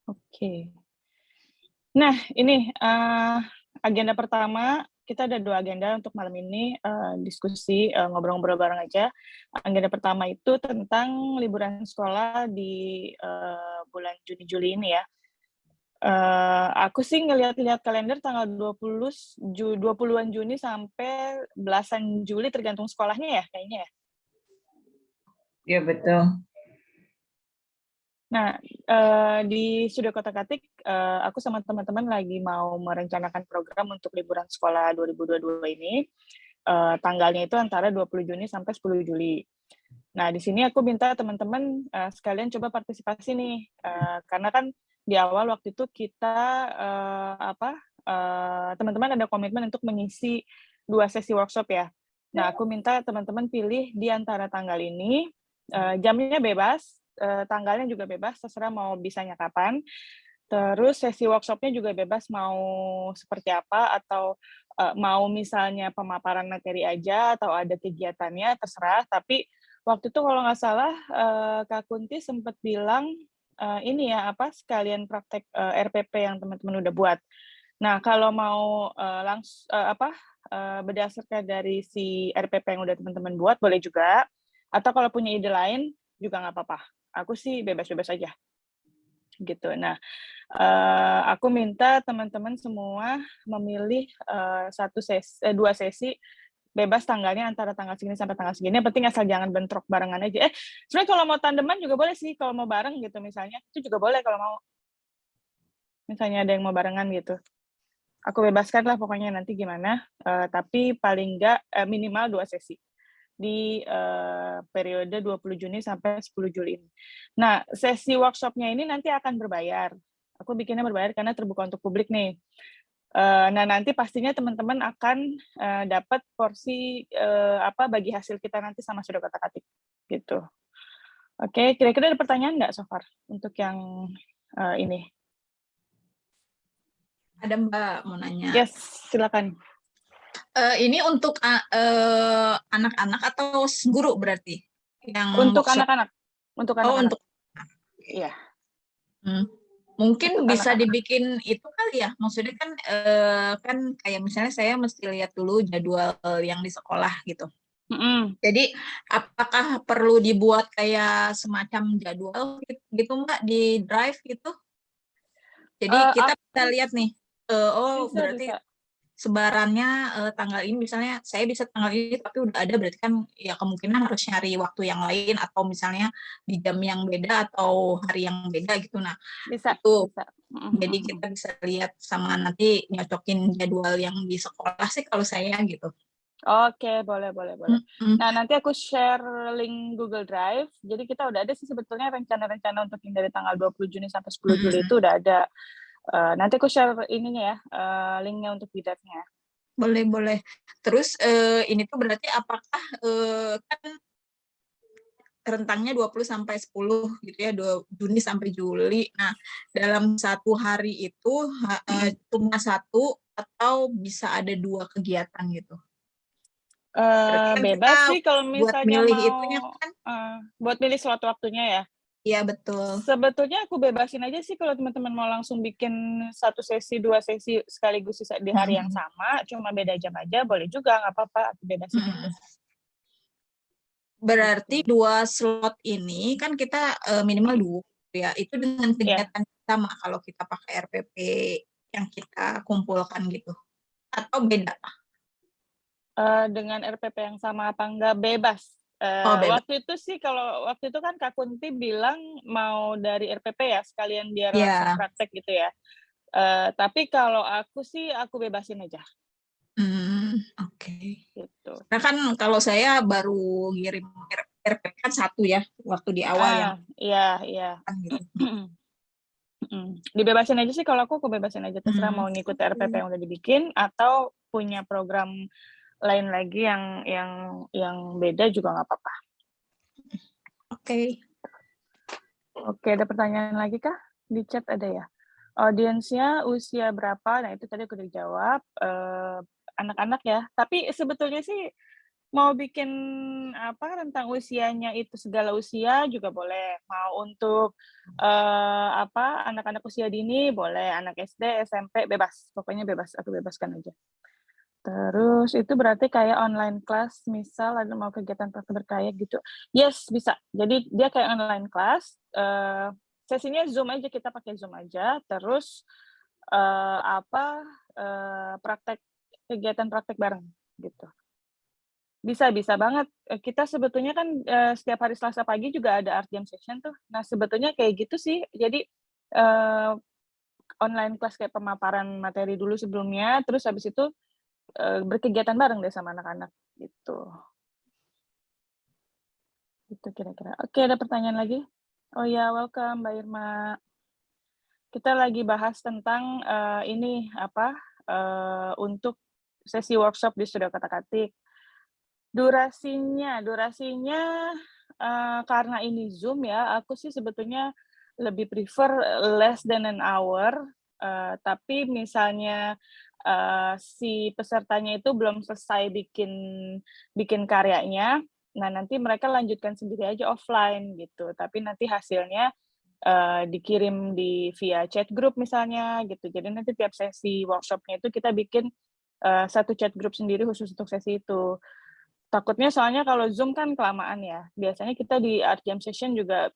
Oke. Nah, ini agenda pertama, kita ada 2 agenda untuk malam ini, diskusi, ngobrol-ngobrol bareng aja. Agenda pertama itu tentang liburan sekolah di, bulan Juni, Juli ini ya. Aku sih ngelihat-lihat kalender tanggal 20-an Juni sampai belasan Juli tergantung sekolahnya ya, kayaknya ya? Iya, betul. Nah, di Studio Kotak-Katik, aku sama teman-teman lagi mau merencanakan program untuk liburan sekolah 2022 ini, tanggalnya itu antara 20 Juni sampai 10 Juli. Nah, di sini aku minta teman-teman, sekalian coba partisipasi nih, karena kan di awal waktu itu kita, teman-teman ada komitmen untuk mengisi 2 sesi workshop ya. Nah, aku minta teman-teman pilih di antara tanggal ini, jamnya bebas, tanggalnya juga bebas, terserah mau bisanya kapan. Terus sesi workshop-nya juga bebas mau seperti apa, atau, mau misalnya pemaparan materi aja, atau ada kegiatannya, terserah. Tapi waktu itu kalau nggak salah, Kak Kunti sempat bilang, ini ya, sekalian praktek, RPP yang teman-teman udah buat. Nah, kalau mau, berdasarkan dari si RPP yang udah teman-teman buat, boleh juga, atau kalau punya ide lain juga nggak apa-apa. Aku sih bebas-bebas aja, gitu. Nah, aku minta teman-teman semua memilih, 2 sesi, bebas tanggalnya antara tanggal segini sampai tanggal segini, yang penting asal jangan bentrok barengan aja. Sebenarnya kalau mau tandeman juga boleh sih, kalau mau bareng gitu misalnya, itu juga boleh kalau mau. Misalnya ada yang mau barengan gitu. Aku bebaskan lah pokoknya nanti gimana, tapi paling nggak, minimal 2 sesi di, periode 20 Juni sampai 10 Juli ini. Nah, sesi workshop-nya ini nanti akan berbayar. Aku bikinnya berbayar karena terbuka untuk publik nih. Nah, nanti pastinya teman-teman akan, dapat porsi, bagi hasil kita nanti sama Studio Kotak-Katik, gitu. Oke, kira-kira ada pertanyaan nggak so far untuk yang, ini? Ada Mbak, mau nanya. Yes, silakan. Ini untuk anak-anak atau guru berarti? Yang Untuk workshop? anak-anak. Untuk Oh, anak-anak. untuk Iya. Mungkin Untuk bisa anak-anak. dibikin itu kali ya. Maksudnya kan kan kayak misalnya saya mesti lihat dulu jadwal yang di sekolah gitu. Jadi apakah perlu dibuat kayak semacam jadwal gitu Mbak di Drive gitu? Jadi kita bisa lihat nih, berarti Bisa. sebarannya tanggal ini, misalnya saya bisa tanggal ini tapi udah ada, berarti kan ya kemungkinan harus nyari waktu yang lain atau misalnya di jam yang beda atau hari yang beda gitu. Nah, Bisa. itu jadi kita bisa lihat sama nanti nyocokin jadwal yang di sekolah sih kalau saya gitu. Oke, boleh. Nah, nanti aku share link Google Drive. Jadi kita udah ada sih sebetulnya rencana-rencana untuk yang dari tanggal 20 Juni sampai 10 Juli itu udah ada. Nanti aku share ininya ya, linknya untuk di Drive-nya. Boleh. Terus ini tuh berarti apakah kan rentangnya 20 sampai 10 gitu ya, Juni sampai Juli. Nah, dalam satu hari itu cuma 1 atau bisa ada 2 kegiatan gitu? Kan Bebas kita sih kalau buat misalnya milih mau, itunya kan? buat milih slot waktunya ya. Iya, betul. Sebetulnya aku bebasin aja sih kalau teman-teman mau langsung bikin 1 sesi, 2 sesi sekaligus di hari yang sama, cuma beda jam aja, boleh juga, nggak apa-apa, aku bebasin aja. Berarti 2 slot ini kan kita minimal 2 ya, itu dengan kegiatan sama kalau kita pakai RPP yang kita kumpulkan gitu, atau beda? Dengan RPP yang sama apa enggak, bebas. Bebas. Waktu itu kan Kak Kunti bilang mau dari RPP ya, sekalian biar langsung Iya. praktek gitu ya. Tapi kalau aku sih, aku bebasin aja. Oke. Gitu. Nah kan kalau saya baru ngirim RPP kan 1 ya, waktu di awal yang Iya. gitu. Dibebasin aja sih kalau aku bebasin aja, terserah mau ngikut RPP yang udah dibikin atau punya program lain lagi yang beda juga nggak apa-apa. Oke, ada pertanyaan lagi kah? Di chat ada ya? Audiensnya usia berapa? Nah, itu tadi aku udah jawab, anak-anak ya. Tapi sebetulnya sih mau bikin rentang usianya itu segala usia juga boleh, mau untuk, anak-anak usia dini boleh, anak SD, SMP bebas, pokoknya bebas, aku bebaskan aja. Terus itu berarti kayak online class, misal ada mau kegiatan praktek berkarya gitu. Yes, bisa. Jadi dia kayak online class, sesinya Zoom aja, kita pakai Zoom aja, terus, praktek kegiatan praktek bareng, gitu. Bisa banget, kita sebetulnya kan, setiap hari Selasa pagi juga ada art jam session tuh. Nah, sebetulnya kayak gitu sih. Jadi, eee, online class kayak pemaparan materi dulu sebelumnya, terus habis itu, berkegiatan bareng deh sama anak-anak, gitu. Gitu kira-kira. Oke, ada pertanyaan lagi? Oh ya, welcome Mbak Irma. Kita lagi bahas tentang, untuk sesi workshop di Studio Kata-Katik. Durasinya, karena ini Zoom ya, aku sih sebetulnya lebih prefer less than an hour, tapi misalnya, si pesertanya itu belum selesai bikin bikin karyanya, nah nanti mereka lanjutkan sendiri aja offline gitu, tapi nanti hasilnya, dikirim via chat group misalnya gitu. Jadi nanti tiap sesi workshop-nya itu kita bikin, satu chat group sendiri khusus untuk sesi itu. Takutnya soalnya kalau Zoom kan kelamaan ya. Biasanya kita di art jam session juga,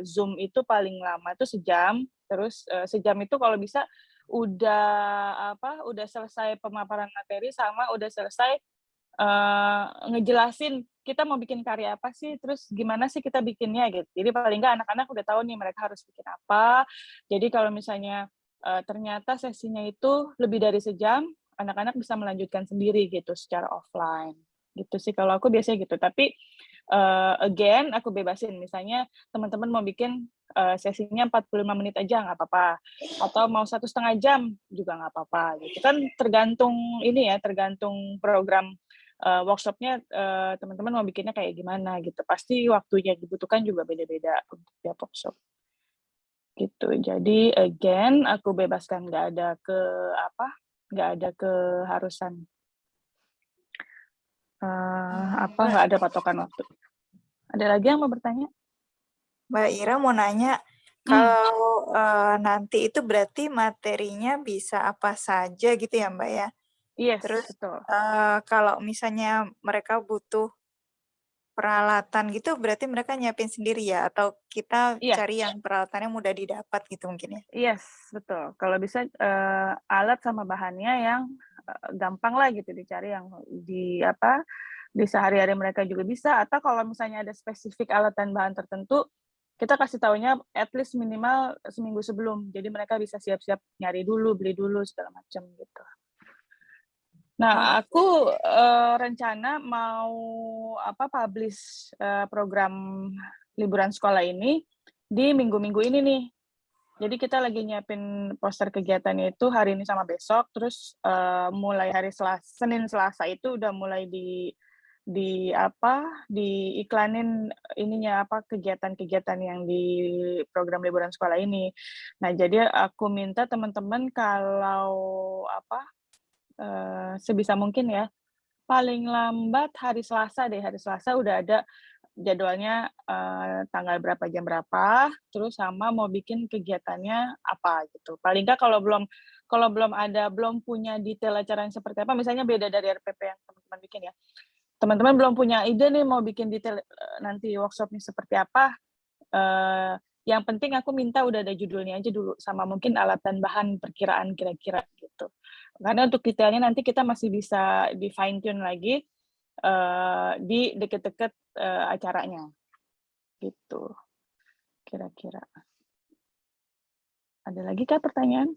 Zoom itu paling lama itu sejam, terus, sejam itu kalau bisa udah selesai pemaparan materi sama udah selesai, ngejelasin kita mau bikin karya apa sih, terus gimana sih kita bikinnya gitu. Jadi paling nggak anak-anak udah tahu nih mereka harus bikin apa. Jadi kalau misalnya, ternyata sesinya itu lebih dari sejam, anak-anak bisa melanjutkan sendiri gitu secara offline. Gitu sih kalau aku biasanya gitu. Tapi, again aku bebasin, misalnya teman-teman mau bikin, sesinya 45 menit aja nggak apa-apa, atau mau 1,5 jam juga nggak apa-apa gitu. Kan tergantung ini ya, tergantung program, workshop-nya, teman-teman mau bikinnya kayak gimana gitu. Pasti waktunya dibutuhkan juga beda-beda untuk tiap workshop, gitu. Jadi again aku bebaskan, nggak ada keharusan. Nggak ada patokan waktu. Ada lagi yang mau bertanya? Mbak Ira mau nanya, kalau nanti itu berarti materinya bisa apa saja gitu ya Mbak ya? Yes, Terus betul. kalau misalnya mereka butuh peralatan gitu, berarti mereka nyiapin sendiri ya? Atau kita Iya. cari yang peralatannya mudah didapat gitu mungkin ya? Yes, betul. Kalau bisa, alat sama bahannya yang, gampang lah gitu dicari yang di sehari-hari mereka juga bisa, atau kalau misalnya ada spesifik alat dan bahan tertentu, kita kasih taunya at least minimal seminggu sebelum. Jadi mereka bisa siap-siap nyari dulu, beli dulu, segala macam gitu. Nah, aku, rencana mau publish, program liburan sekolah ini di minggu-minggu ini nih. Jadi kita lagi nyiapin poster kegiatannya itu hari ini sama besok, terus, mulai hari Senin, Selasa itu udah mulai diiklanin kegiatan-kegiatan yang di program liburan sekolah ini. Nah, jadi aku minta teman-teman kalau sebisa mungkin ya, paling lambat hari Selasa udah ada jadwalnya, tanggal berapa, jam berapa, terus sama mau bikin kegiatannya apa gitu. Paling nggak belum punya detail acaranya seperti apa, misalnya beda dari RPP yang teman-teman bikin ya. Teman-teman belum punya ide nih mau bikin detail, nanti workshop-nya seperti apa, yang penting aku minta udah ada judulnya aja dulu, sama mungkin alat dan bahan perkiraan kira-kira gitu. Karena untuk detailnya nanti kita masih bisa di-fine tune lagi, di deket-deket, acaranya, gitu, kira-kira. Ada lagi Kak pertanyaan?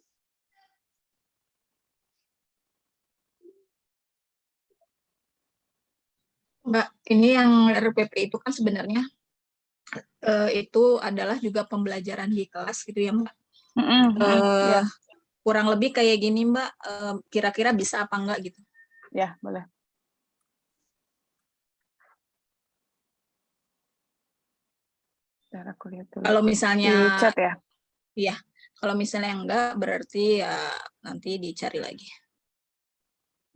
Mbak, ini yang RPP itu kan sebenarnya itu adalah juga pembelajaran di kelas gitu ya Mbak. Ya. Kurang lebih kayak gini Mbak, kira-kira bisa apa enggak gitu? Ya, boleh. Bentar aku lihat dulu. Kalau misalnya Di chat ya? Iya, kalau misalnya enggak berarti ya nanti dicari lagi.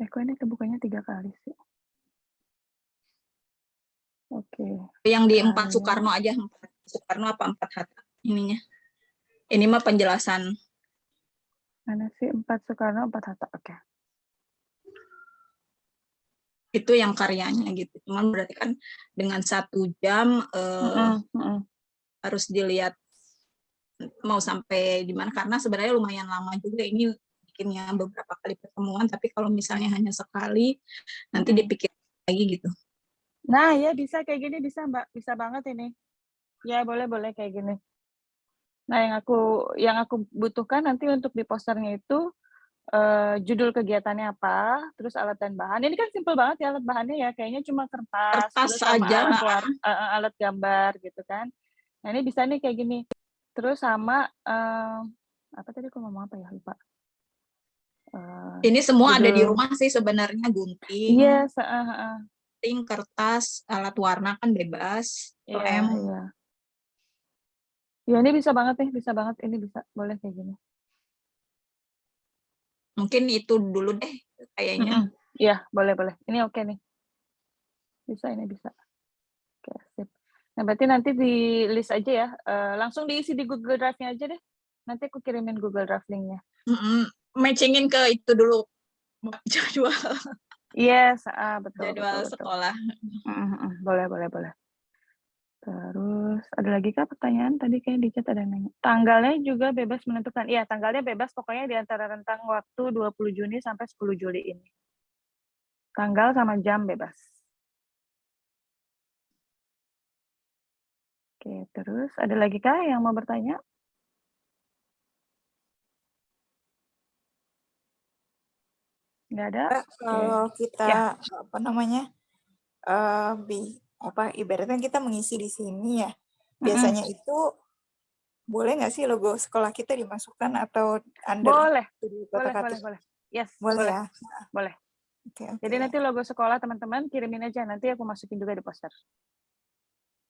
Kok ini kebukanya 3 kali sih? Oke. Yang di 4 Soekarno aja, 4 Soekarno apa 4 Hatta ininya. Ini mah penjelasan. Mana sih 4 Soekarno, 4 Hatta. Oke. Itu yang karyanya gitu. Cuman berarti kan dengan 1 jam harus dilihat mau sampai di mana, karena sebenarnya lumayan lama juga ini bikinnya, beberapa kali pertemuan, tapi kalau misalnya hanya sekali nanti dipikir lagi gitu. Nah, ya bisa kayak gini, bisa Mbak, bisa banget ini. Ya boleh kayak gini. Nah, yang aku butuhkan nanti untuk di posternya itu judul kegiatannya apa, terus alat dan bahan. Ini kan simple banget ya alat bahannya ya, kayaknya cuma kertas terus sama aja. alat gambar gitu kan. Nah, ini bisa nih kayak gini. Terus sama apa tadi aku ngomong apa ya, lupa. Ini semua ada di rumah sih sebenarnya, gunting. Yes, gunting, kertas, alat warna kan bebas, lem. Iya. Ya, ini bisa banget nih, ini bisa. Boleh kayak gini. Mungkin itu dulu deh kayaknya. Iya, boleh. Ini oke nih. Ini bisa. Oke, sip. Nah, berarti nanti di list aja ya. Langsung diisi di Google Drive-nya aja deh. Nanti aku kirimin Google Drive link-nya. Matchingin ke itu dulu, jadwal. Yes, betul. Jadwal betul. Sekolah. Boleh. Terus, ada lagi kah pertanyaan? Tadi kayak di chat ada yang nanya. Tanggalnya juga bebas menentukan. Iya, tanggalnya bebas pokoknya di antara rentang waktu 20 Juni sampai 10 Juli ini. Tanggal sama jam bebas. Oke, terus ada lagi kah yang mau bertanya? Nggak ada? Kalau kita ibaratnya kita mengisi di sini ya, biasanya itu boleh nggak sih logo sekolah kita dimasukkan atau under? Boleh. Yes, boleh ya. Boleh. Okay. Jadi nanti logo sekolah teman-teman kirimin aja, nanti aku masukin juga di poster.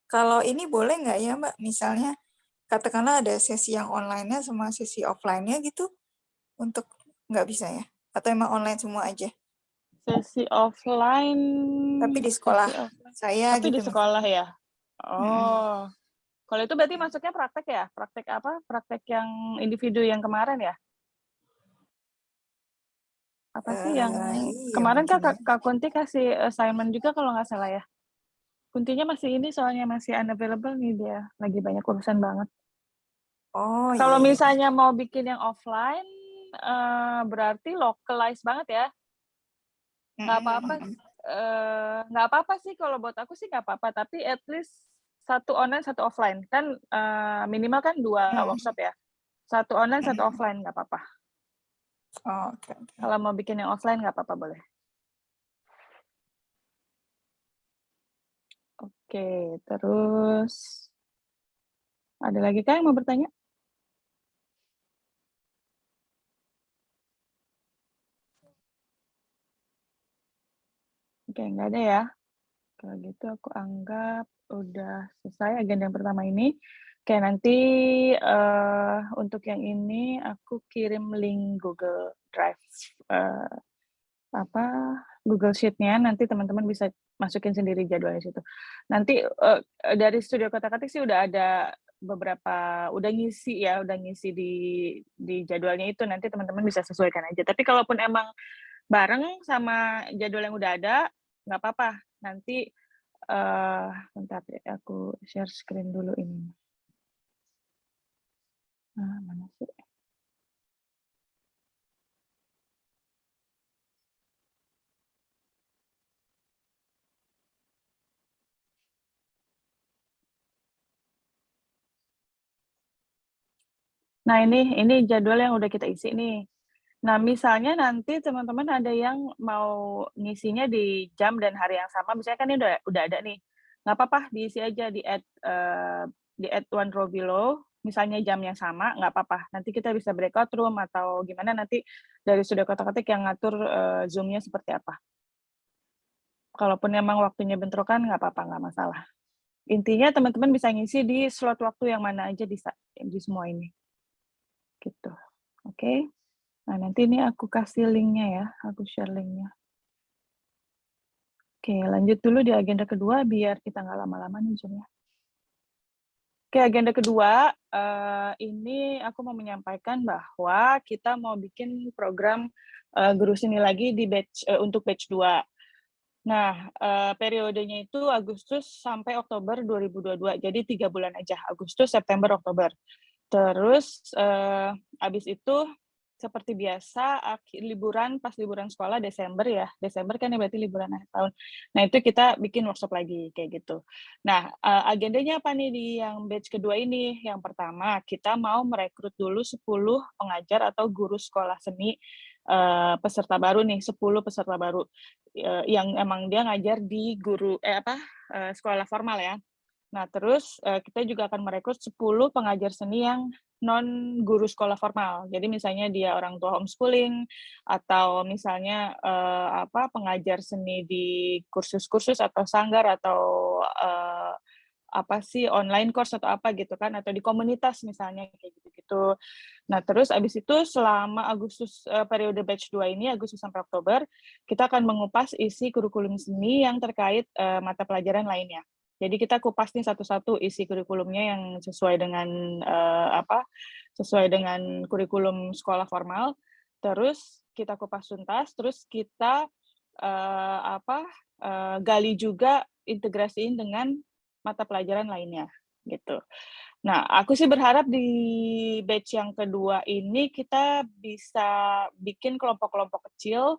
Kalau ini boleh nggak ya Mbak, misalnya katakanlah ada sesi yang online-nya sama sesi offline-nya gitu, untuk nggak bisa ya? Atau emang online semua aja? Sesi offline. Tapi di sekolah saya tapi gitu. di sekolah ya? Oh. Kalau itu berarti masuknya praktek ya? Praktek apa? Praktek yang individu yang kemarin ya? Apa sih yang kemarin Kak Kunti kasih assignment juga kalau nggak salah ya? Kuntinya masih ini soalnya masih unavailable nih dia. Lagi banyak urusan banget. Oh, kalau misalnya mau bikin yang offline, berarti localize banget ya. Nggak apa-apa sih kalau buat aku sih nggak apa-apa, tapi at least 1 online 1 offline kan minimal kan 2 workshop ya, 1 online 1 offline nggak apa-apa. Okay. Kalau mau bikin yang offline nggak apa-apa, boleh. Oke, terus ada lagi kah yang mau bertanya? Oke, nggak ada ya. Kalau gitu aku anggap udah selesai agenda yang pertama ini. Oke, nanti untuk yang ini aku kirim link Google Drive, Google Sheet-nya, nanti teman-teman bisa masukin sendiri jadwalnya situ. Nanti dari Studio Kotak-Katik sih udah ada beberapa, udah ngisi di jadwalnya itu, nanti teman-teman bisa sesuaikan aja. Tapi kalaupun emang bareng sama jadwal yang udah ada, nggak apa-apa. Nanti bentar ya, aku share screen dulu ini. Mana sih? Nah, ini jadwal yang udah kita isi nih. Nah, misalnya nanti teman-teman ada yang mau ngisinya di jam dan hari yang sama, misalnya kan ini udah ada nih. Nggak apa-apa, diisi aja di add one row below, misalnya jam yang sama, nggak apa-apa. Nanti kita bisa breakout room atau gimana, nanti dari Studio Kotak-Katik yang ngatur Zoom-nya seperti apa. Kalaupun emang waktunya bentrokan, nggak apa-apa, nggak masalah. Intinya teman-teman bisa ngisi di slot waktu yang mana aja di semua ini. Gitu. Oke. Nah, nanti ini aku kasih link-nya ya, aku share link-nya. Oke, lanjut dulu di agenda kedua biar kita nggak lama-lama nih Zoom-nya. Oke, agenda kedua, ini aku mau menyampaikan bahwa kita mau bikin program guru seni lagi di untuk batch 2. Nah, periodenya itu Agustus sampai Oktober 2022, jadi 3 bulan aja, Agustus, September, Oktober. Terus, habis itu seperti biasa liburan, pas liburan sekolah Desember ya, Desember kan ya berarti liburan akhir tahun. Nah itu kita bikin workshop lagi, kayak gitu. Nah, agendanya apa nih di yang batch kedua ini? Yang pertama, kita mau merekrut dulu 10 pengajar atau guru sekolah seni, peserta baru nih, 10 peserta baru, yang emang dia ngajar di sekolah formal ya. Nah, terus kita juga akan merekrut 10 pengajar seni yang non guru sekolah formal. Jadi misalnya dia orang tua homeschooling atau misalnya pengajar seni di kursus-kursus atau sanggar atau online course atau apa gitu kan, atau di komunitas misalnya kayak gitu-gitu. Nah, terus abis itu selama Agustus periode batch 2 ini Agustus sampai Oktober, kita akan mengupas isi kurikulum seni yang terkait mata pelajaran lainnya. Jadi kita kupas nih satu-satu isi kurikulumnya yang sesuai dengan sesuai dengan kurikulum sekolah formal. Terus kita kupas tuntas, terus kita gali juga integrasiin dengan mata pelajaran lainnya gitu. Nah, aku sih berharap di batch yang kedua ini kita bisa bikin kelompok-kelompok kecil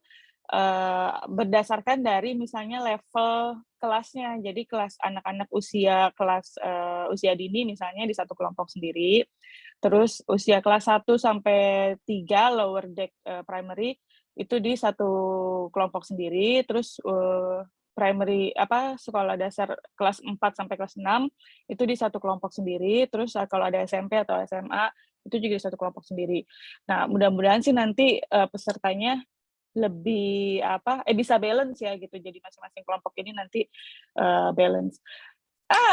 berdasarkan dari misalnya level kelasnya. Jadi kelas anak-anak usia dini misalnya di satu kelompok sendiri. Terus usia kelas 1 sampai 3 lower deck primary itu di satu kelompok sendiri. Terus sekolah dasar kelas 4 sampai kelas 6 itu di satu kelompok sendiri. Terus kalau ada SMP atau SMA itu juga di satu kelompok sendiri. Nah, mudah-mudahan sih nanti pesertanya lebih bisa balance ya gitu. Jadi masing-masing kelompok ini nanti balance.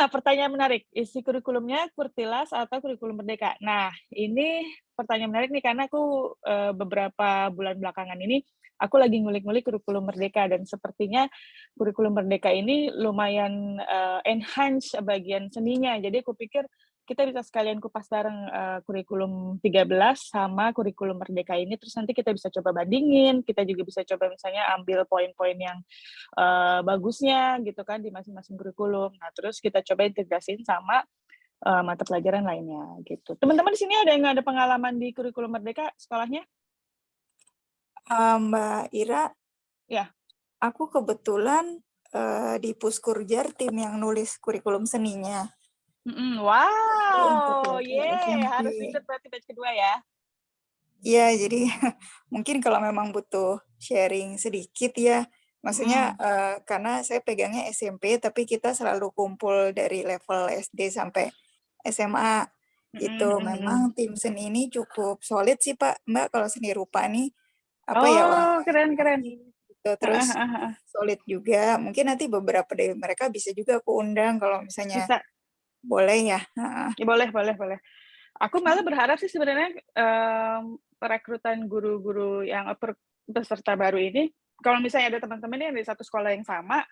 Pertanyaan menarik. Isi kurikulumnya Kurtilas atau kurikulum Merdeka? Nah, ini pertanyaan menarik nih karena aku beberapa bulan belakangan ini aku lagi ngulik-ngulik kurikulum Merdeka dan sepertinya kurikulum Merdeka ini lumayan enhance bagian seninya. Jadi aku pikir kita bisa sekalian kupas bareng kurikulum 13 sama kurikulum Merdeka ini, terus nanti kita bisa coba bandingin, kita juga bisa coba misalnya ambil poin-poin yang bagusnya gitu kan di masing-masing kurikulum. Nah, terus kita coba integrasiin sama mata pelajaran lainnya gitu. Teman-teman di sini ada yang ada pengalaman di kurikulum Merdeka sekolahnya? Mbak Ira, ya. Aku kebetulan di Puskurjar tim yang nulis kurikulum seninya. Wow, harus ikut berarti batch kedua ya? Iya, jadi mungkin kalau memang butuh sharing sedikit ya, maksudnya karena saya pegangnya SMP, tapi kita selalu kumpul dari level SD sampai SMA gitu. Memang tim seni ini cukup solid sih Mbak, kalau seni rupa nih keren. Gitu. Terus solid juga. Mungkin nanti beberapa dari mereka bisa juga aku undang kalau misalnya bisa. Boleh ya. Boleh. Aku malah berharap sih sebenarnya perekrutan guru-guru yang peserta baru ini, kalau misalnya ada teman-teman yang dari satu sekolah yang sama,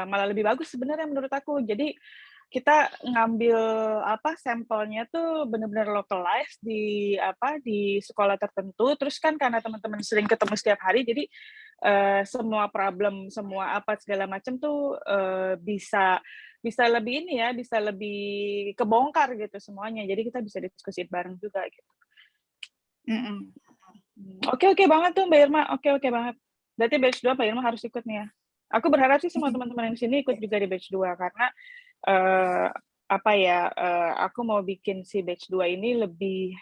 malah lebih bagus sebenarnya menurut aku. Jadi kita ngambil sampelnya tuh benar-benar localized di sekolah tertentu. Terus kan karena teman-teman sering ketemu setiap hari, jadi semua problem, semua segala macam tuh bisa lebih bisa lebih kebongkar gitu semuanya. Jadi kita bisa diskusi bareng juga gitu. Oke banget tuh Mbak Irma. Oke banget. Berarti batch 2 Mbak Irma harus ikut nih ya. Aku berharap sih semua teman-teman yang di sini ikut juga di batch 2 karena aku mau bikin si batch 2 ini lebih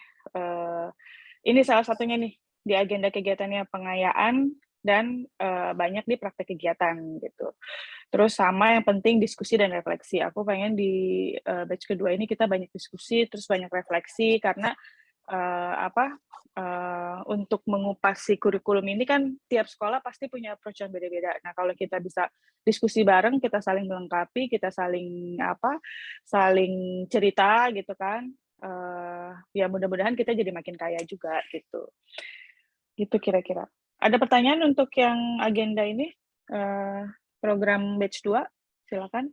ini salah satunya nih di agenda kegiatannya pengayaan dan banyak di praktek kegiatan gitu. Terus sama yang penting diskusi dan refleksi. Aku pengen di batch kedua ini kita banyak diskusi, terus banyak refleksi karena untuk mengupas si kurikulum ini kan tiap sekolah pasti punya approach yang beda-beda. Nah, kalau kita bisa diskusi bareng, kita saling melengkapi, kita saling cerita gitu kan. Ya mudah-mudahan kita jadi makin kaya juga gitu. Gitu kira-kira. Ada pertanyaan untuk yang agenda ini? program batch 2, silakan.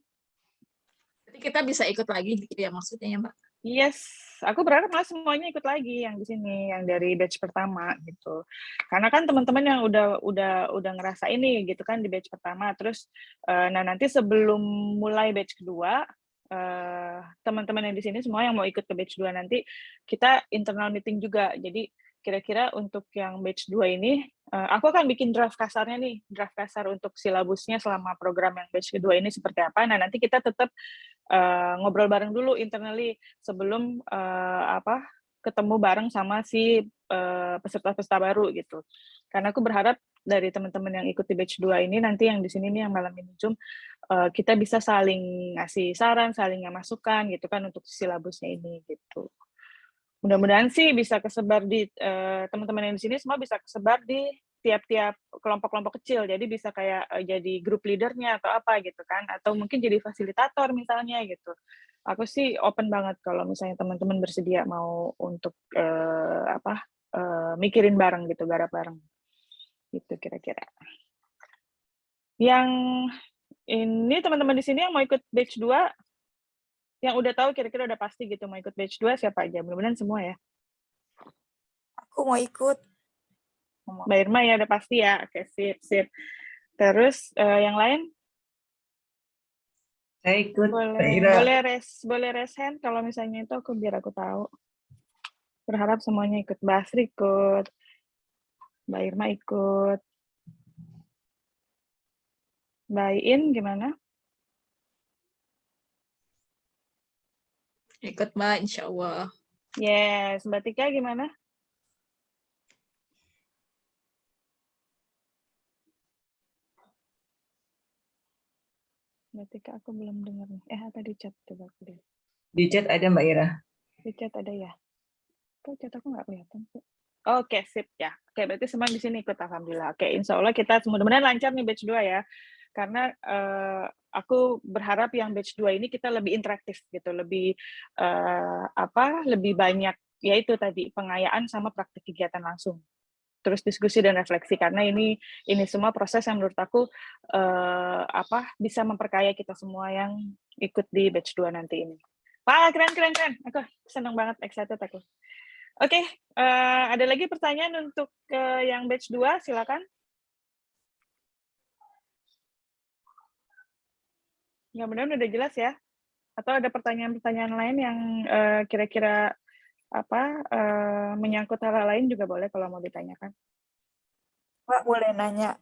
Jadi kita bisa ikut lagi gitu ya maksudnya ya, Mbak? Yes, aku berharap malah semuanya ikut lagi yang di sini, yang dari batch pertama gitu. Karena kan teman-teman yang udah ngerasa ini gitu kan di batch pertama, terus nah nanti sebelum mulai batch kedua, teman-teman yang di sini semua yang mau ikut ke batch 2 nanti kita internal meeting juga. Jadi kira-kira untuk yang batch 2 ini aku akan bikin draft kasarnya nih, draft kasar untuk silabusnya selama program yang batch kedua ini seperti apa. Nah, nanti kita tetap ngobrol bareng dulu internally sebelum ketemu bareng sama si peserta-peserta baru gitu. Karena aku berharap dari teman-teman yang ikut di batch 2 ini nanti yang di sini nih yang malam ini Zoom kita bisa saling ngasih saran, saling masukan gitu kan untuk silabusnya ini gitu. Mudah-mudahan sih bisa kesebar di teman-teman yang di sini semua bisa kesebar di tiap-tiap kelompok-kelompok kecil. Jadi bisa kayak jadi grup leadernya atau apa gitu kan, atau mungkin jadi fasilitator misalnya gitu. Aku sih open banget kalau misalnya teman-teman bersedia mau untuk mikirin bareng gitu, garap bareng. Gitu kira-kira. Yang ini teman-teman di sini yang mau ikut batch 2 yang udah tahu kira-kira udah pasti gitu mau ikut batch 2 siapa aja? Mudah-mudahan semua ya. Aku mau ikut. Mbak Irma ya udah pasti ya. Oke, sip. Terus yang lain? Saya ikut. Boleh raise hand kalau misalnya itu biar aku tahu. Berharap semuanya ikut. Mbak Asri ikut. Mbak Irma ikut. Mbak In gimana? Ikut Mbak, insya Allah. Yes. Mbak Tika gimana? Mbak Tika aku belum dengar nih. Apa di chat coba aku lihat. Di chat ada Mbak Ira. Di chat ada ya. Kok chat aku nggak kelihatan sih? Oke, sip ya. Oke, berarti semua di sini ikut alhamdulillah. Oke, insya Allah kita mudah-mudahan lancar nih batch 2 ya. Karena aku berharap yang batch 2 ini kita lebih interaktif gitu, lebih lebih banyak yaitu tadi pengayaan sama praktik kegiatan langsung. Terus diskusi dan refleksi karena ini semua proses yang menurut aku bisa memperkaya kita semua yang ikut di batch 2 nanti ini. Wah, keren. Aku senang banget, excited aku. Oke, ada lagi pertanyaan untuk yang batch 2, silakan. Mudah-mudahan udah jelas ya. Atau ada pertanyaan-pertanyaan lain yang kira-kira menyangkut hal lain juga boleh kalau mau ditanyakan. Mbak boleh nanya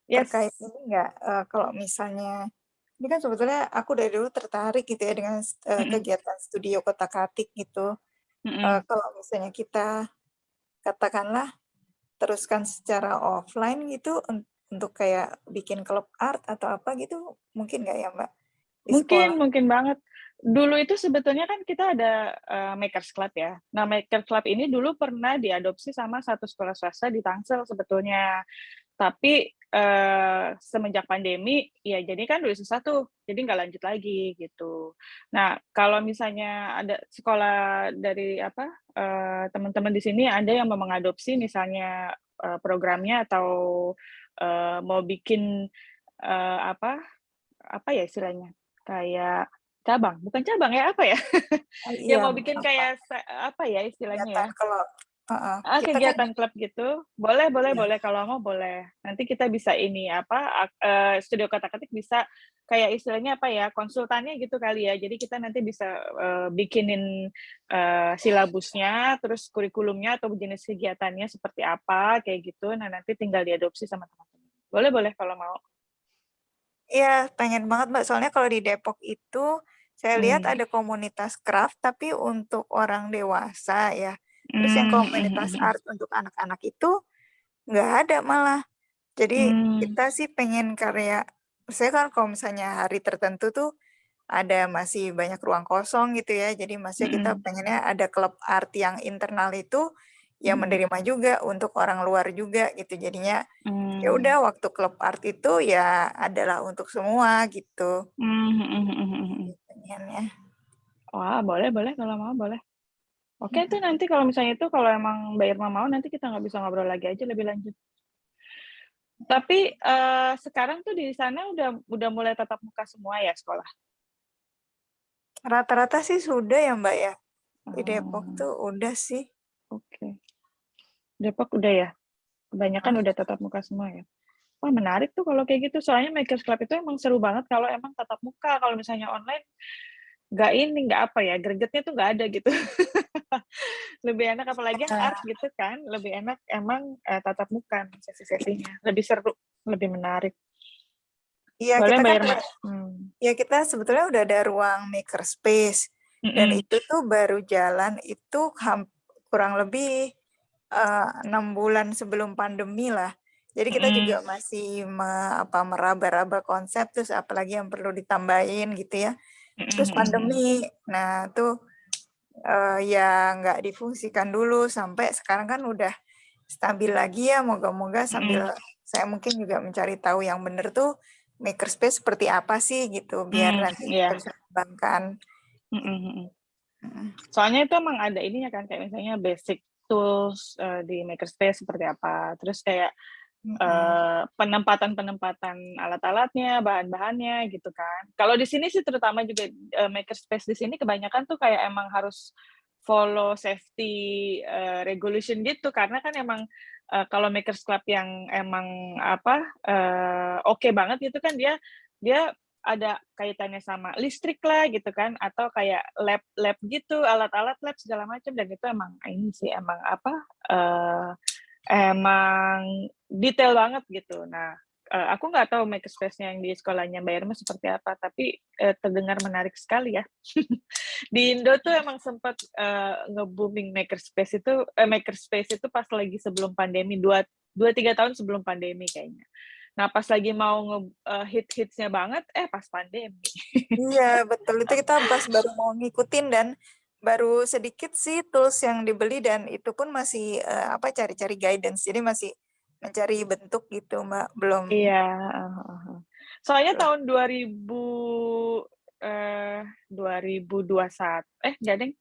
terkait ini nggak? Kalau misalnya, ini kan sebetulnya aku dari dulu tertarik gitu ya dengan kegiatan studio kotak-atik gitu. Kalau misalnya kita katakanlah teruskan secara offline gitu untuk kayak bikin klub art atau apa gitu, mungkin nggak ya Mbak? Mungkin banget. Dulu itu sebetulnya kan kita ada Makers Club ya. Nah, Makers Club ini dulu pernah diadopsi sama satu sekolah swasta di Tangsel sebetulnya. Tapi semenjak pandemi, ya jadi kan udah susah tuh, jadi nggak lanjut lagi gitu. Nah, kalau misalnya ada sekolah dari teman-teman di sini ada yang mau mengadopsi misalnya programnya atau mau bikin apa ya istilahnya? Kayak bukan cabang ya apa ya? Ya mau bikin kayak apa ya istilahnya ya? Kegiatan klub gitu. Boleh kalau mau boleh. Nanti kita bisa ini studio kotak-atik bisa kayak istilahnya apa ya? Konsultannya gitu kali ya. Jadi kita nanti bisa bikinin silabusnya, terus kurikulumnya atau jenis kegiatannya seperti apa kayak gitu. Nah, nanti tinggal diadopsi sama teman-teman. Boleh kalau mau. Iya, pengen banget Mbak. Soalnya kalau di Depok itu saya lihat ada komunitas craft tapi untuk orang dewasa ya. Terus yang komunitas art untuk anak-anak itu nggak ada malah. Jadi kita sih pengen saya kan kalau misalnya hari tertentu tuh ada masih banyak ruang kosong gitu ya. Jadi maksudnya kita pengennya ada klub art yang internal itu yang menerima juga untuk orang luar juga gitu. Jadinya ya udah waktu klub art itu ya adalah untuk semua gitu. Wah, boleh kalau mau boleh. Oke, itu nanti kalau misalnya itu kalau emang Mbak Irma mau nanti kita nggak bisa ngobrol lagi aja lebih lanjut. Tapi sekarang tuh di sana udah mulai tatap muka semua ya sekolah? Rata-rata sih sudah ya Mbak ya. Di Depok Oh, tuh udah sih. oke. Depok udah ya? Kebanyakan udah tatap muka semua ya? Wah menarik tuh kalau kayak gitu, soalnya Makers Club itu emang seru banget kalau emang tatap muka, kalau misalnya online nggak apa ya, gregetnya tuh nggak ada gitu. Lebih enak apalagi yang art gitu kan, lebih enak emang tatap muka sesi-sesinya, lebih seru, lebih menarik. Iya, Soalnya kita kan bayar ya kita sebetulnya udah ada ruang makerspace dan itu tuh baru jalan itu kurang lebih 6 bulan sebelum pandemi lah. Jadi kita juga masih meraba-raba konsep, terus apalagi yang perlu ditambahin gitu ya. Terus pandemi, nah tuh ya nggak difungsikan dulu sampai sekarang kan udah stabil lagi ya. Moga-moga sambil saya mungkin juga mencari tahu yang bener tuh makerspace seperti apa sih gitu, biar nanti kita iya. bisa kembangkan. Soalnya itu emang ada ininya kan, kayak misalnya basic tools di Makerspace seperti apa, terus kayak penempatan alat-alatnya, bahan-bahannya gitu kan. Kalau di sini sih terutama juga Makerspace di sini kebanyakan tuh kayak emang harus follow safety regulation gitu, karena kan emang kalau Makers Club yang emang oke banget gitu kan, dia ada kaitannya sama listrik lah gitu kan, atau kayak lab gitu, alat-alat lab segala macam, dan itu emang ini sih emang emang detail banget gitu. Nah, aku nggak tahu makerspace-nya yang di sekolahnya Mbak Irma seperti apa, tapi terdengar menarik sekali ya. Di Indo tuh emang sempat nge-booming makerspace itu pas lagi sebelum pandemi, 2-3 tahun sebelum pandemi kayaknya. Nah, pas lagi mau hits-hitsnya banget, pas pandemi. Iya, betul. Itu kita pas baru mau ngikutin dan baru sedikit sih tools yang dibeli dan itu pun masih cari-cari guidance. Jadi masih mencari bentuk gitu, Mbak. Belum. Iya. Soalnya tahun 2021, enggak deng.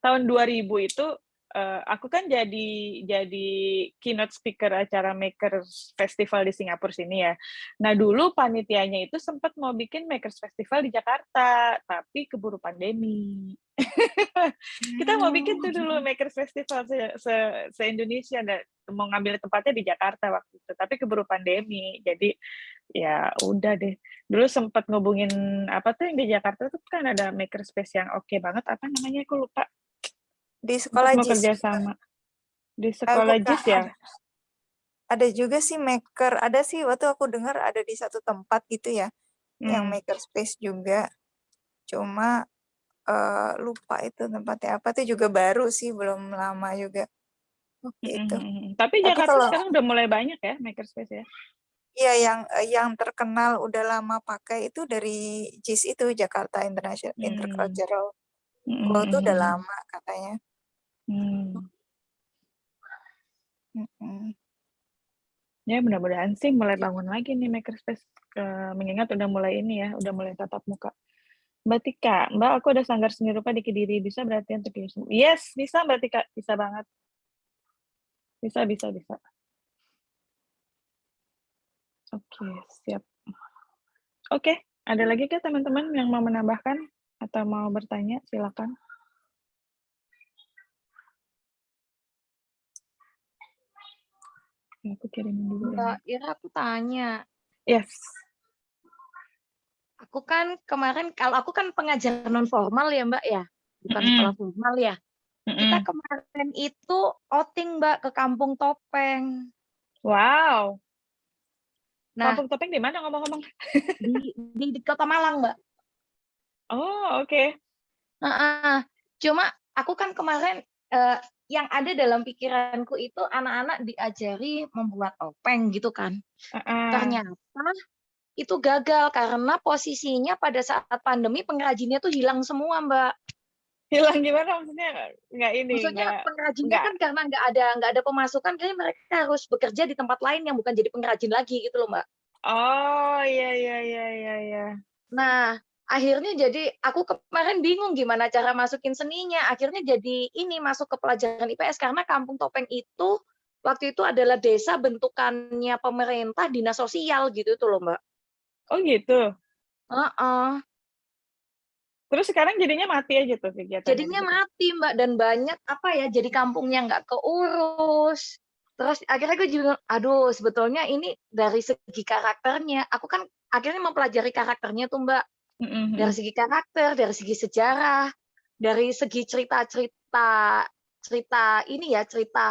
Tahun 2000 itu aku kan jadi keynote speaker acara Makers Festival di Singapura sini ya. Nah dulu panitianya itu sempat mau bikin Makers Festival di Jakarta, tapi keburu pandemi. Kita mau bikin tuh dulu Makers Festival se-Indonesia, mau ngambil tempatnya di Jakarta waktu itu, tapi keburu pandemi. Jadi ya udah deh. Dulu sempat ngubungin apa tuh yang di Jakarta tuh kan ada Makerspace yang oke banget, apa namanya aku lupa. Di Sempat sekolah mau JIS. kerjasama di sekolah Bukan. JIS ya. Ada juga sih maker. Ada sih waktu aku dengar ada di satu tempat gitu ya, yang makerspace juga. Cuma lupa itu tempatnya apa, itu juga baru sih, belum lama juga. Gitu. Tapi Tapi Jakarta kalau sekarang udah mulai banyak ya Makerspace ya. iya yang terkenal udah lama pakai itu dari JIS itu, Jakarta International Intercultural School itu udah lama katanya. Ya mudah-mudahan sih mulai bangun lagi nih Makerspace. Mengingat udah mulai ini ya, udah mulai tatap muka. Mbak Tika, Mbak aku ada sanggar seni rupa di Kediri, bisa berarti untuk Yes, bisa Mbak Tika, bisa banget. Bisa. Oke, siap. Oke, ada lagi kah teman-teman yang mau menambahkan atau mau bertanya? Silakan. Aku kirimin dulu. Mbak Ira, aku tanya. Yes. Aku kan kemarin, kalau aku kan pengajar non formal ya Mbak ya, bukan sekolah formal ya. Kita kemarin itu outing Mbak ke Kampung Topeng. Wow. Nah, Kampung Topeng di mana ngomong-ngomong? di Kota Malang Mbak. Oh, oke. Cuma aku kan kemarin yang ada dalam pikiranku itu anak-anak diajari membuat topeng gitu kan. Ternyata itu gagal karena posisinya pada saat pandemi pengrajinnya tuh hilang semua Mbak. Hilang gimana maksudnya? Nggak ini. Maksudnya pengrajinnya kan karena nggak ada pemasukan, jadi mereka harus bekerja di tempat lain yang bukan jadi pengrajin lagi gitu loh Mbak. Oh iya. Nah akhirnya jadi aku kemarin bingung gimana cara masukin seninya. Akhirnya jadi ini masuk ke pelajaran IPS karena Kampung Topeng itu waktu itu adalah desa bentukannya pemerintah, dinas sosial gitu tuh loh, Mbak. Oh gitu. Heeh. Terus sekarang jadinya mati aja tuh kegiatannya di Jadinya situ? mati, Mbak, dan banyak jadi kampungnya nggak keurus. Terus akhirnya gue juga, aduh sebetulnya ini dari segi karakternya, aku kan akhirnya mempelajari karakternya tuh, Mbak. Dari segi karakter, dari segi sejarah, dari segi cerita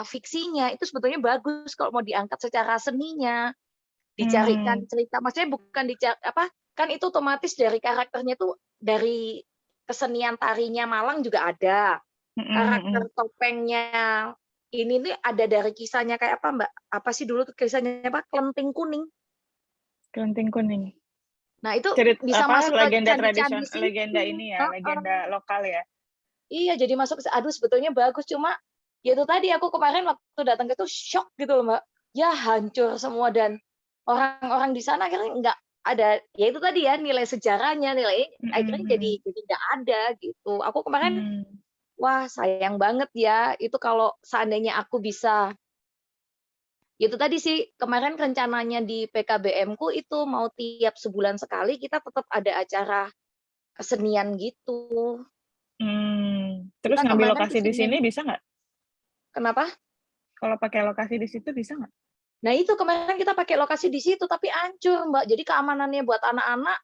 fiksinya itu sebetulnya bagus kalau mau diangkat secara seninya, dicarikan cerita, maksudnya bukan kan itu otomatis dari karakternya tuh dari kesenian tarinya Malang juga ada, karakter topengnya ini nih ada dari kisahnya kayak apa, Mbak? Apa sih dulu tuh kisahnya apa? Kelenteng Kuning. Kelenteng Kuning. Nah, itu bisa masuk ke legenda candi-candi tradisional, legenda situ. ini ya, legenda lokal ya. Iya, jadi masuk aduh sebetulnya bagus, cuma ya itu tadi aku kemarin waktu datang ke itu shock gitu loh, Mbak. Ya hancur semua dan orang-orang di sana akhirnya nggak ada, ya itu tadi ya nilai sejarahnya, akhirnya jadi nggak ada gitu. Aku kemarin wah sayang banget ya, itu kalau seandainya aku bisa. Itu tadi sih kemarin rencananya di PKBM-ku itu mau tiap sebulan sekali kita tetap ada acara kesenian gitu. Terus Kita ngambil kemarin lokasi di sini bisa nggak? Kenapa? Kalau pakai lokasi di situ bisa nggak? Nah itu kemarin kita pakai lokasi di situ tapi hancur, Mbak. Jadi keamanannya buat anak-anak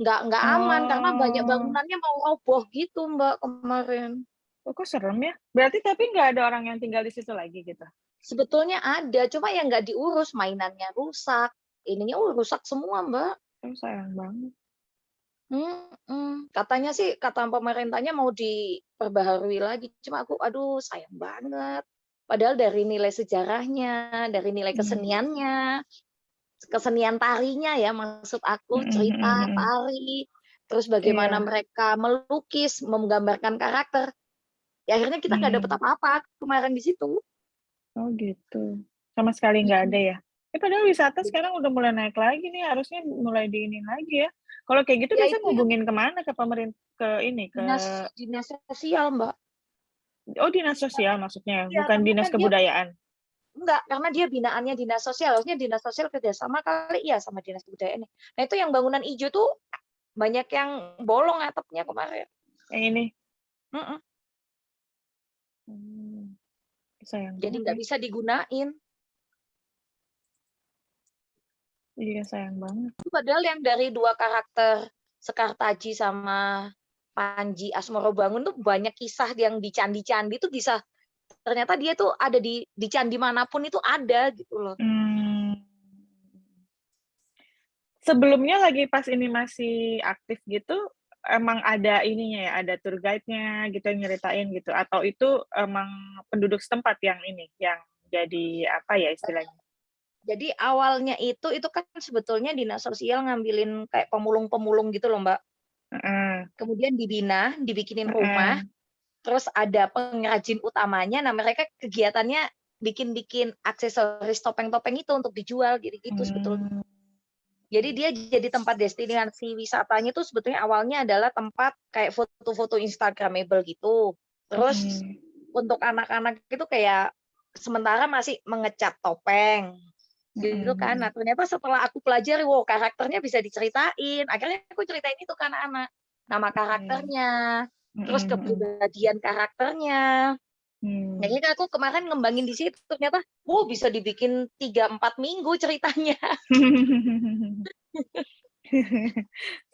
nggak aman karena banyak bangunannya mau roboh gitu, Mbak, kemarin. Oh, kok serem ya? Berarti tapi nggak ada orang yang tinggal di situ lagi gitu? Sebetulnya ada, cuma yang nggak diurus, mainannya rusak, ininya rusak semua, Mbak. Oh, sayang banget. Katanya sih, kata pemerintahnya mau diperbaharui lagi, cuma aku, aduh sayang banget. Padahal dari nilai sejarahnya, dari nilai keseniannya, kesenian tarinya ya, maksud aku cerita tari, terus bagaimana mereka melukis, menggambarkan karakter. Ya akhirnya kita nggak dapat apa-apa kemarin di situ. Oh gitu. Sama sekali nggak ada ya? Padahal wisata sekarang udah mulai naik lagi nih, harusnya mulai diinin lagi ya. Kalau kayak gitu Ya biasanya itu ngubungin kemana? Ke pemerintah, ke ini, ke dinas sosial, Mbak. Oh, dinas sosial maksudnya, Ya, bukan karena dinas kan dia kebudayaan. enggak, karena dia binaannya dinas sosial, harusnya dinas sosial kerjasama kali ya sama dinas kebudayaan. Nah itu yang bangunan hijau tuh banyak yang bolong atapnya kemarin. Yang ini. Sayang Jadi banget nggak ya. bisa digunain. Iya, sayang banget. Padahal yang dari dua karakter Sekartaji sama Panji Asmorobangun tuh banyak kisah yang di candi-candi tuh bisa, ternyata dia tuh ada di candi manapun itu ada gitu loh. Sebelumnya lagi pas ini masih aktif gitu, emang ada ininya ya, ada tour guide-nya gitu yang nyeritain gitu, atau itu emang penduduk setempat yang ini, yang jadi apa ya istilahnya? Jadi awalnya itu kan sebetulnya dinas sosial ngambilin kayak pemulung-pemulung gitu loh, Mbak. Kemudian dibina, dibikinin rumah, terus ada pengrajin utamanya. Nah mereka kegiatannya bikin aksesoris topeng-topeng itu untuk dijual, gitu sebetulnya. Jadi dia jadi tempat destinasi wisatanya tuh sebetulnya awalnya adalah tempat kayak foto-foto Instagramable gitu. Terus untuk anak-anak itu kayak sementara masih mengecat topeng gitu kan. Nah ternyata setelah aku pelajari, wow karakternya bisa diceritain. Akhirnya aku ceritain itu ke anak-anak. Nama karakternya, terus kepribadian karakternya. Jadi aku kemarin ngembangin di situ, ternyata wow bisa dibikin 3-4 minggu ceritanya.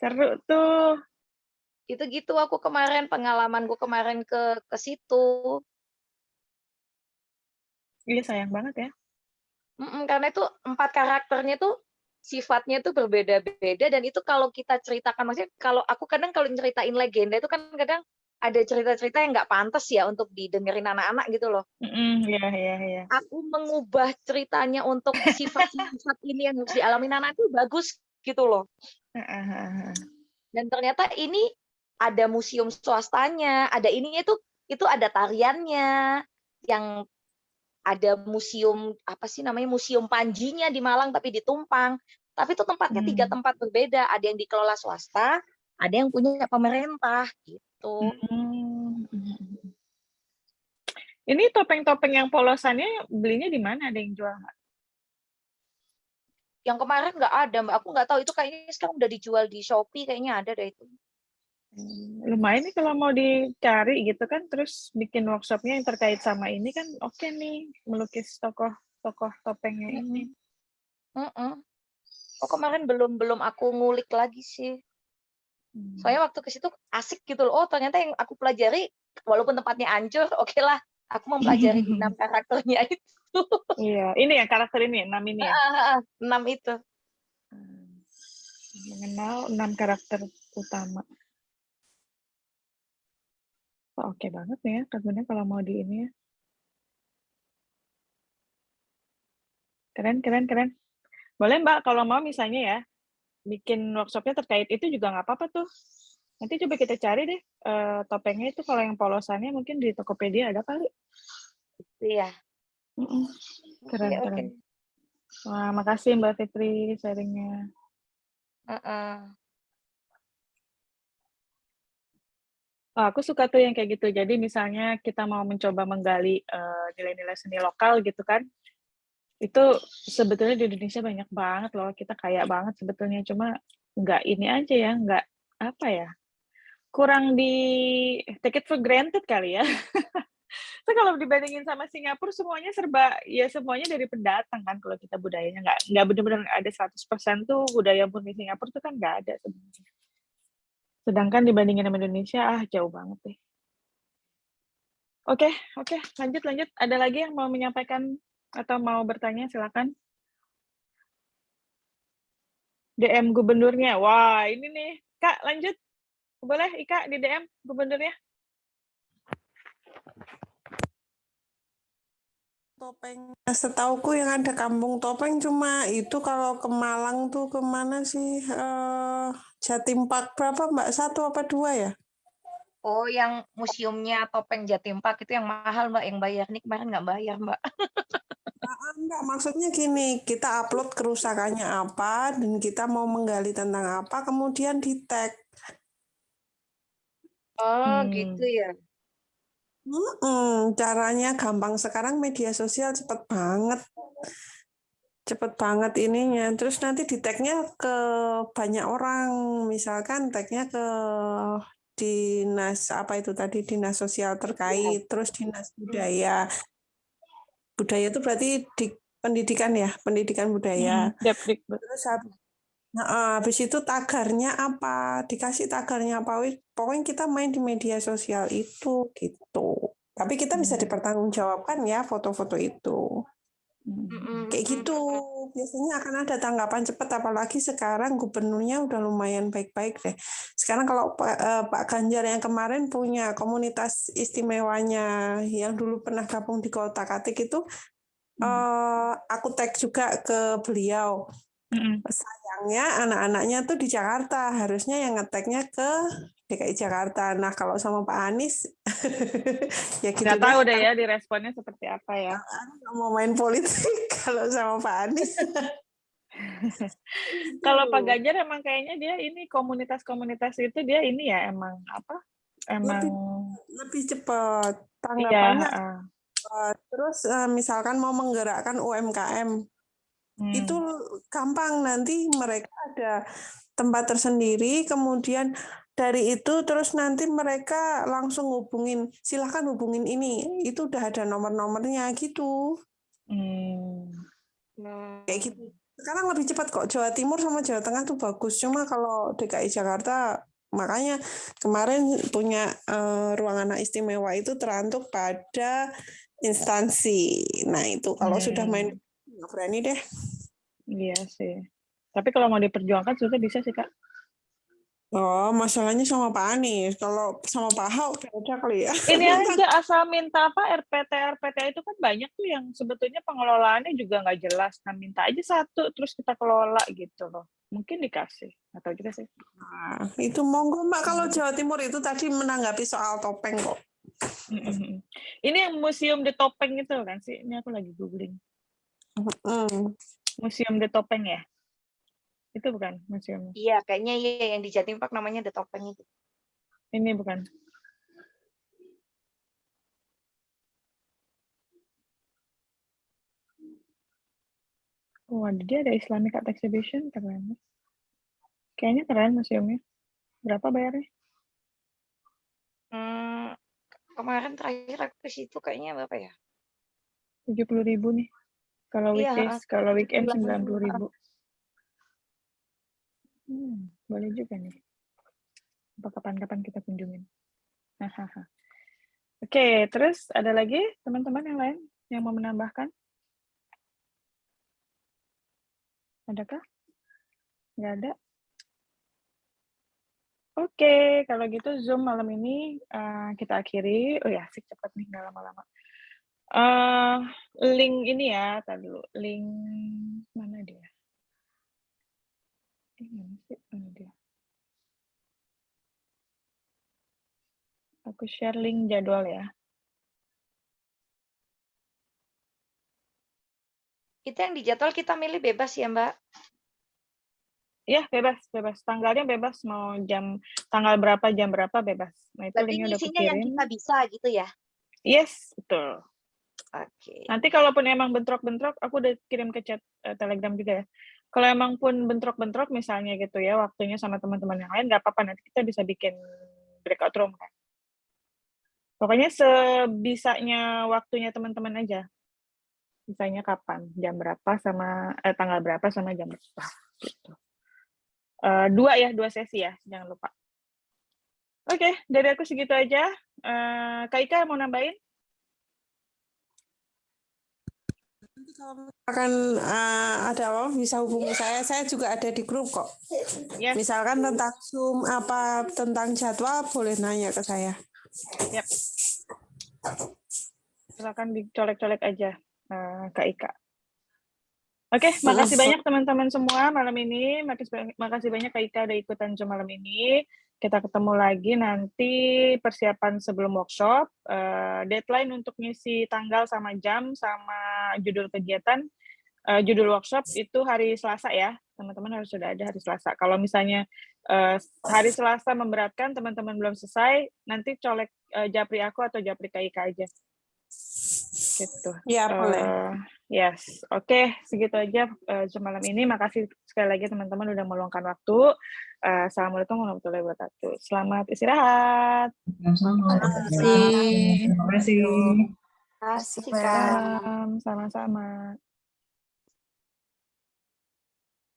Seru tuh. Itu gitu aku kemarin, pengalamanku kemarin ke situ. Iya sayang banget ya. Karena itu 4 karakternya tuh sifatnya tuh berbeda-beda dan itu kalau kita ceritakan, maksudnya kalau aku kadang kalau nyeritain legenda itu kan kadang ada cerita-cerita yang nggak pantas ya untuk didengerin anak-anak gitu loh. Iya. Aku mengubah ceritanya untuk sifat-sifat ini yang harus dialami anak itu bagus gitu loh. Dan ternyata ini ada museum swastanya, ada ininya itu ada tariannya, yang ada museum apa sih namanya, museum Panjinya di Malang tapi di Tumpang. Tapi itu tempatnya 3 tempat berbeda, ada yang dikelola swasta, ada yang punya pemerintah gitu. Ini topeng-topeng yang polosannya belinya di mana? Ada yang jual nggak? Yang kemarin nggak ada, Mbak. Aku nggak tahu itu kayaknya sekarang udah dijual di Shopee, kayaknya ada deh itu. Lumayan nih kalau mau dicari gitu kan, terus bikin workshopnya yang terkait sama ini kan oke nih, melukis tokoh topengnya ini. Oh, kemarin belum aku ngulik lagi sih. Soalnya waktu ke situ asik gitu loh. Oh, ternyata yang aku pelajari walaupun tempatnya hancur, oke lah. Aku mempelajari 6 karakternya itu. Iya, ini ya karakter ini, 6 ini ya. 6 itu. Mengenal 6 karakter utama. Oh, oke banget nih ya, Kak kalau mau di ini ya. Keren. Boleh Mbak, kalau mau misalnya ya, bikin workshopnya terkait itu juga nggak apa-apa tuh. Nanti coba kita cari deh, topengnya itu kalau yang polosannya mungkin di Tokopedia ada kali. Iya. Keren. Okay. Wah, makasih Mbak Fitri sharingnya. Oh, aku suka tuh yang kayak gitu. Jadi misalnya kita mau mencoba menggali nilai-nilai seni lokal gitu kan. Itu sebetulnya di Indonesia banyak banget loh. Kita kaya banget sebetulnya. Cuma nggak ini aja ya, nggak apa ya. Kurang di take it for granted kali ya. So, kalau dibandingin sama Singapura semuanya semuanya dari pendatang kan, kalau kita budayanya nggak benar-benar ada 100% tuh budaya murni Singapura tuh kan nggak ada sebenarnya. Sedangkan dibandingin sama Indonesia jauh banget deh. Oke, lanjut. Ada lagi yang mau menyampaikan atau mau bertanya, silakan. DM gubernurnya. Wah, ini nih. Kak, lanjut. Boleh, Ika, di DM gubernurnya? Topeng, setauku yang ada kampung topeng cuma itu. Kalau ke Malang tuh kemana sih? Jatim Park berapa Mbak? 1 apa 2 ya? Oh, yang museumnya topeng Jatim Park itu yang mahal Mbak, yang bayar. Nih kemarin nggak bayar Mbak. Enggak, maksudnya gini, kita upload kerusakannya apa dan kita mau menggali tentang apa, kemudian di tag. Oh, gitu ya. Caranya gampang sekarang, media sosial cepet banget ininya. Terus nanti di tag-nya ke banyak orang, misalkan tag-nya ke dinas apa itu tadi, dinas sosial terkait, terus dinas budaya. Budaya itu berarti di pendidikan ya, pendidikan budaya. Terus habis itu tagarnya apa, dikasih tagarnya apa, pokoknya kita main di media sosial itu gitu. Tapi kita bisa dipertanggungjawabkan ya foto-foto itu. Kayak gitu. Biasanya akan ada tanggapan cepat, apalagi sekarang gubernurnya udah lumayan baik-baik deh. Sekarang kalau Pak Ganjar yang kemarin punya komunitas istimewanya yang dulu pernah gabung di Kota Katik itu, aku tag juga ke beliau. Sayangnya anak-anaknya tuh di Jakarta, harusnya yang nge-tag-nya ke DKI Jakarta. Nah, kalau sama Pak Anies, ya gitu nggak tahu deh ya diresponnya seperti apa ya. Nggak mau main politik kalau sama Pak Anies. Kalau Pak Ganjar emang kayaknya dia ini komunitas-komunitas itu dia ini ya emang apa? Emang lebih cepat tanggapannya. Terus misalkan mau menggerakkan UMKM, itu gampang, nanti mereka ada tempat tersendiri, kemudian dari itu terus nanti mereka langsung silahkan hubungin ini, itu udah ada nomor-nomornya gitu. Kayak gitu. Sekarang lebih cepat kok. Jawa Timur sama Jawa Tengah tuh bagus, cuma kalau DKI Jakarta, makanya kemarin punya ruang anak istimewa itu terantuk pada instansi. Nah itu kalau sudah main nggak berani deh. Iya sih. Tapi kalau mau diperjuangkan sudah bisa sih Kak. Oh, masalahnya sama Pak Anies. Kalau sama Pak Ahok beda kali ya. Ini aja asal minta apa RPT itu kan banyak tuh yang sebetulnya pengelolaannya juga nggak jelas. Nah minta aja satu terus kita kelola gitu loh. Mungkin dikasih atau juga sih. Nah, itu monggo Mbak, kalau Jawa Timur itu tadi menanggapi soal topeng kok. Ini yang Museum The Topeng itu kan sih? Ini aku lagi googling. Museum The Topeng ya? Itu bukan museum? Iya, kayaknya iya yang di Jatim Park namanya The Topeng itu. Ini bukan? Waduh, dia ada Islamic Art Exhibition, keren. Kayaknya keren museumnya. Berapa bayarnya? Kemarin terakhir aku ke situ kayaknya berapa ya? 70.000 nih. Kalau Iya, weekdays, kalau weekend 90.000. 90.000. Boleh juga nih. Apa kapan-kapan kita kunjungin. Hahaha. Oke, terus ada lagi teman-teman yang lain yang mau menambahkan? Adakah? Nggak ada? Oke, kalau gitu Zoom malam ini kita akhiri. Oh ya, asik cepat nih, nggak lama-lama. Link ini ya, tadi dulu. Link mana dia? Mana sih? Mana dia? Aku share link jadwal ya. Itu yang di jadwal kita milih bebas ya, Mbak? Iya, bebas. Tanggalnya bebas, mau tanggal berapa, jam berapa, bebas. Nah, itu Berarti linknya udah ngisinya yang kukirim. kita bisa gitu ya? Yes, betul. Oke. Nanti kalaupun emang bentrok-bentrok, aku udah kirim ke chat Telegram juga ya. Kalau emang pun bentrok-bentrok misalnya gitu ya, waktunya sama teman-teman yang lain, nggak apa-apa, nanti kita bisa bikin breakout room kan. Pokoknya sebisanya waktunya teman-teman aja. Misalnya kapan, jam berapa sama tanggal berapa sama jam berapa gitu. Dua sesi ya, jangan lupa. Oke, dari aku segitu aja. Kak Ika mau nambahin? Nanti kalau misalkan ada apa bisa hubungi saya juga ada di grup kok. Yes. Misalkan tentang Zoom apa tentang jadwal boleh nanya ke saya. Yep. Silakan dicolek-colek aja Kak Ika. Oke, makasih banyak teman-teman semua malam ini. Makasih banyak Kak Ika udah ikutan Zoom malam ini. Kita ketemu lagi nanti persiapan sebelum workshop. Deadline untuk ngisi tanggal sama jam sama judul kegiatan, judul workshop itu hari Selasa ya. Teman-teman harus sudah ada hari Selasa. Kalau misalnya hari Selasa memberatkan, teman-teman belum selesai, nanti colek japri aku atau japri Kak Ika aja. Gitu. Ya, boleh. Yes, oke, segitu aja malam ini. Makasih sekali lagi teman-teman udah meluangkan waktu. Assalamualaikum warahmatullahi wabarakatuh. Selamat istirahat. Terima kasih. Terima kasih, Kak. Sama-sama.